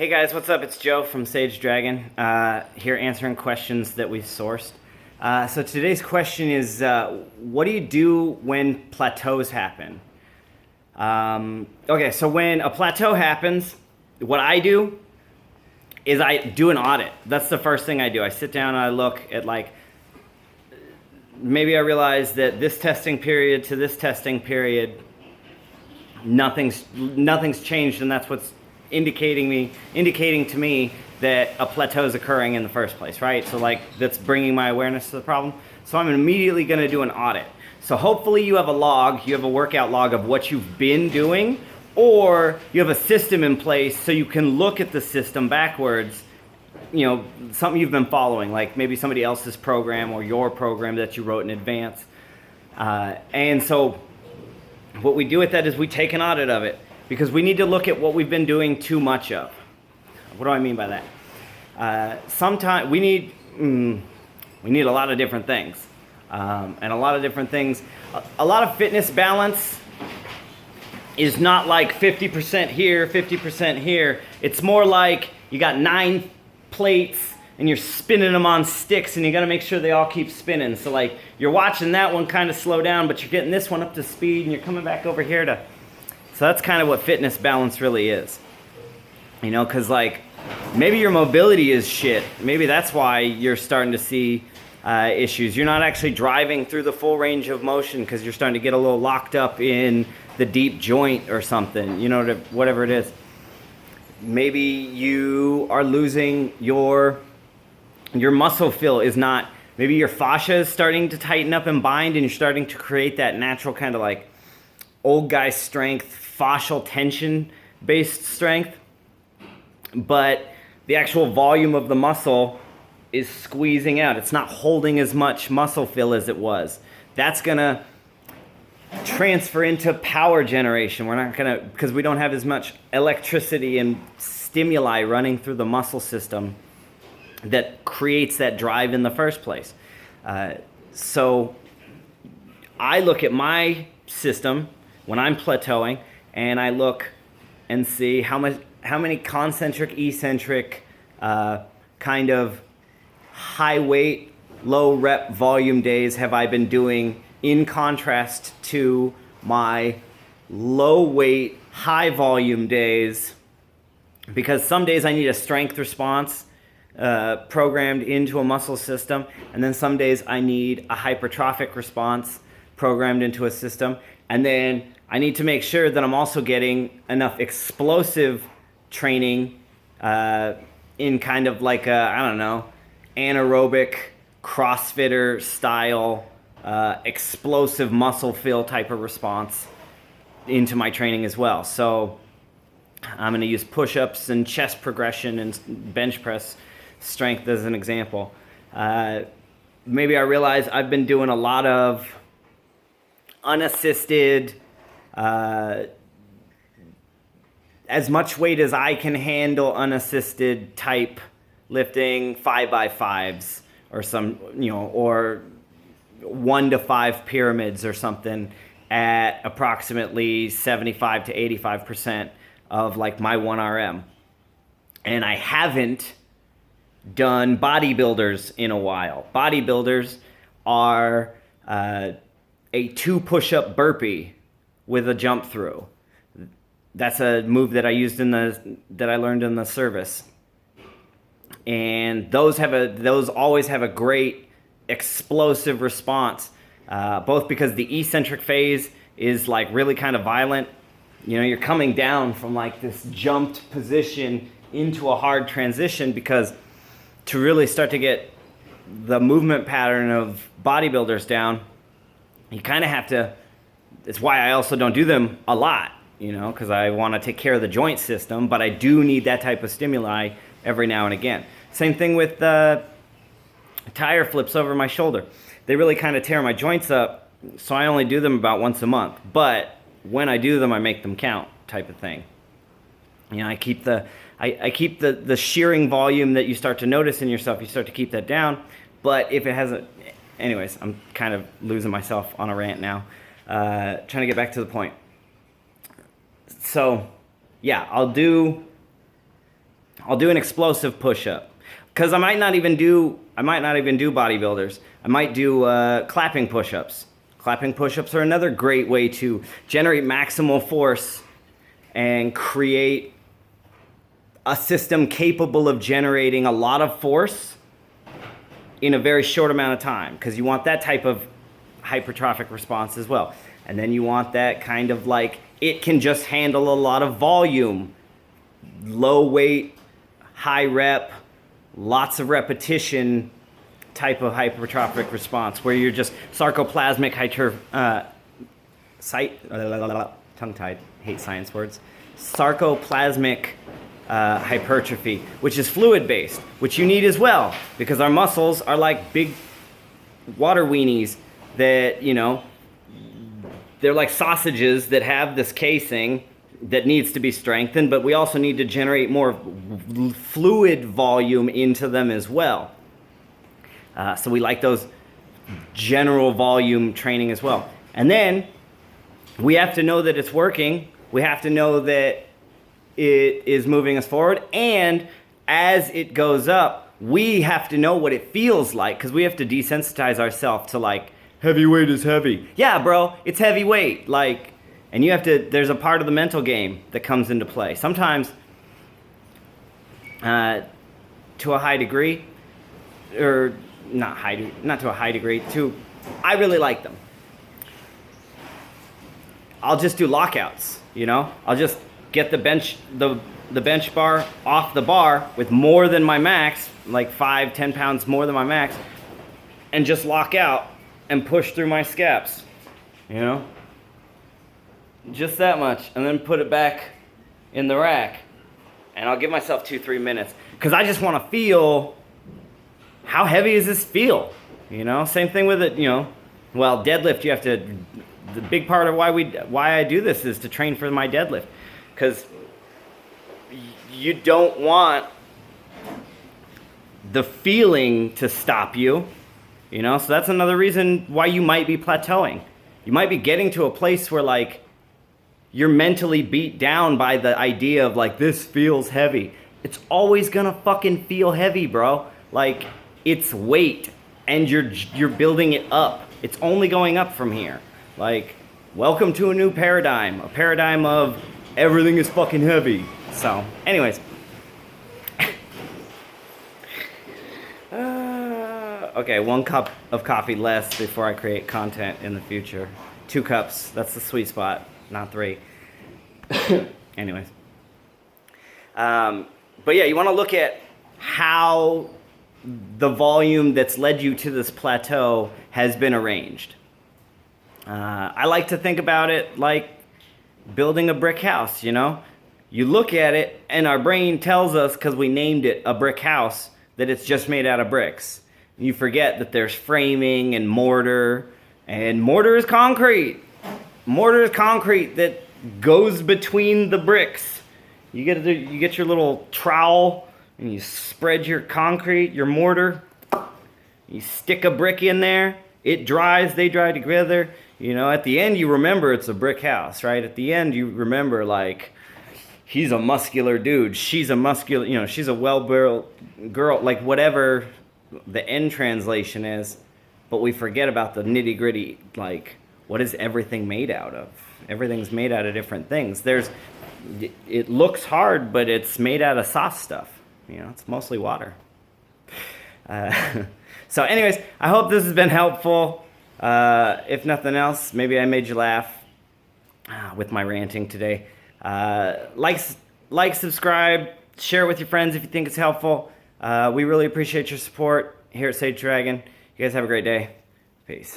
Hey guys, what's up? It's Joe from Sage Dragon, here answering questions that we've sourced. So today's question is, what do you do when plateaus happen? Okay, so when a plateau happens, what I do is I do an audit. That's the first thing I do. I sit down and I look at maybe I realize that this testing period to this testing period, nothing's changed, and that's what's indicating to me that a plateau is occurring in the first place, right? So that's bringing my awareness to the problem. So I'm immediately going to do an audit. So hopefully you have a workout log of what you've been doing, or you have a system in place so you can look at the system backwards, something you've been following, like maybe somebody else's program or your program that you wrote in advance. And so what we do with that is we take an audit of it, because we need to look at what we've been doing too much of. What do I mean by that? Sometimes we need a lot of different things, and a lot of different things. A lot of fitness balance is not like 50% here, 50% here. It's more like you got 9 plates and you're spinning them on sticks, and you got to make sure they all keep spinning. So you're watching that one kind of slow down, but you're getting this one up to speed, and you're coming back over here to. So that's kind of what fitness balance really is. Because maybe your mobility is shit. Maybe that's why you're starting to see issues. You're not actually driving through the full range of motion because you're starting to get a little locked up in the deep joint or something, whatever it is. Maybe you are losing your muscle fill is not, maybe your fascia is starting to tighten up and bind, and you're starting to create that natural kind of old guy strength, fascial tension based strength, but the actual volume of the muscle is squeezing out. It's not holding as much muscle fill as it was. That's gonna transfer into power generation. We're not gonna, because we don't have as much electricity and stimuli running through the muscle system that creates that drive in the first place. So I look at my system when I'm plateauing, and I look and see how many concentric, eccentric, kind of high weight, low rep volume days have I been doing, in contrast to my low weight, high volume days, because some days I need a strength response programmed into a muscle system, and then some days I need a hypertrophic response programmed into a system, and then I need to make sure that I'm also getting enough explosive training in kind of anaerobic CrossFitter style explosive muscle fill type of response into my training as well. So I'm going to use push-ups and chest progression and bench press strength as an example. Maybe I realize I've been doing a lot of unassisted, as much weight as I can handle unassisted type lifting, 5x5s or or 1 to 5 pyramids or something at approximately 75 to 85% of my 1RM. And I haven't done bodybuilders in a while. Bodybuilders are a 2 push-up burpee with a jump through. That's a move that I used that I learned in the service. And those always have a great explosive response, both because the eccentric phase is really kind of violent. You're coming down from this jumped position into a hard transition, because to really start to get the movement pattern of bodybuilders down, you kind of have to. It's why I also don't do them a lot, because I want to take care of the joint system, but I do need that type of stimuli every now and again. Same thing with tire flips over my shoulder. They really kind of tear my joints up, so I only do them about once a month. But when I do them, I make them count, type of thing. I keep the shearing volume that you start to notice in yourself. You start to keep that down. But if it hasn't, anyways, I'm kind of losing myself on a rant now. Trying to get back to the point. So, yeah, I'll do I'll do an explosive push-up. Because I might not even do bodybuilders. I might do clapping push-ups. Clapping push-ups are another great way to generate maximal force and create a system capable of generating a lot of force in a very short amount of time, because you want that type of hypertrophic response as well. And then you want that kind of like, it can just handle a lot of volume, low weight, high rep, lots of repetition type of hypertrophic response, where you're just sarcoplasmic tongue-tied, hate science words. Sarcoplasmic hypertrophy, which is fluid based, which you need as well, because our muscles are like big water weenies that, you know, they're like sausages that have this casing that needs to be strengthened, but we also need to generate more fluid volume into them as well. So we like those general volume training as well. And then we have to know that it's working. We have to know that it is moving us forward. And as it goes up, we have to know what it feels like, because we have to desensitize ourselves to like, heavyweight is heavy. Yeah, bro, it's heavyweight. Like, and you have to, there's a part of the mental game that comes into play. Sometimes, to a high degree, or not to a high degree, I really like them. I'll just do lockouts, you know? I'll just get the bench bar off the bar with more than my max, like 5-10 pounds more than my max, and just lock out and push through my scaps, you know? Just that much, and then put it back in the rack. And I'll give myself 2-3 minutes, because I just want to feel, how heavy does this feel? You know, same thing with it, you know. Well, deadlift, you have to, the big part of why I do this is to train for my deadlift, because you don't want the feeling to stop you, you know. So that's another reason why you might be plateauing. You might be getting to a place where like you're mentally beat down by the idea of like, this feels heavy. It's always gonna fucking feel heavy, bro. Like, it's weight, and you're building it up. It's only going up from here. Like, welcome to a new paradigm. A paradigm of everything is fucking heavy. So, anyways. Okay, 1 cup of coffee less before I create content in the future. 2 cups, that's the sweet spot, not 3. Anyways. But yeah, you want to look at how the volume that's led you to this plateau has been arranged. I like to think about it like building a brick house, you know? You look at it, and our brain tells us, because we named it a brick house, that it's just made out of bricks. You forget that there's framing and mortar is concrete. Mortar is concrete that goes between the bricks. You get your little trowel, and you spread your concrete, your mortar. You stick a brick in there. It dries, they dry together. You know, at the end, you remember it's a brick house, right? At the end, you remember, like, he's a muscular dude. She's a muscular, you know, she's a well-built girl, like whatever the end translation is. But we forget about the nitty-gritty, like, what is everything made out of? Everything's made out of different things. It looks hard, but it's made out of soft stuff. You know, it's mostly water. So anyways, I hope this has been helpful. If nothing else, maybe I made you laugh with my ranting today. Like, subscribe, share it with your friends if you think it's helpful. We really appreciate your support here at Sage Dragon. You guys have a great day. Peace.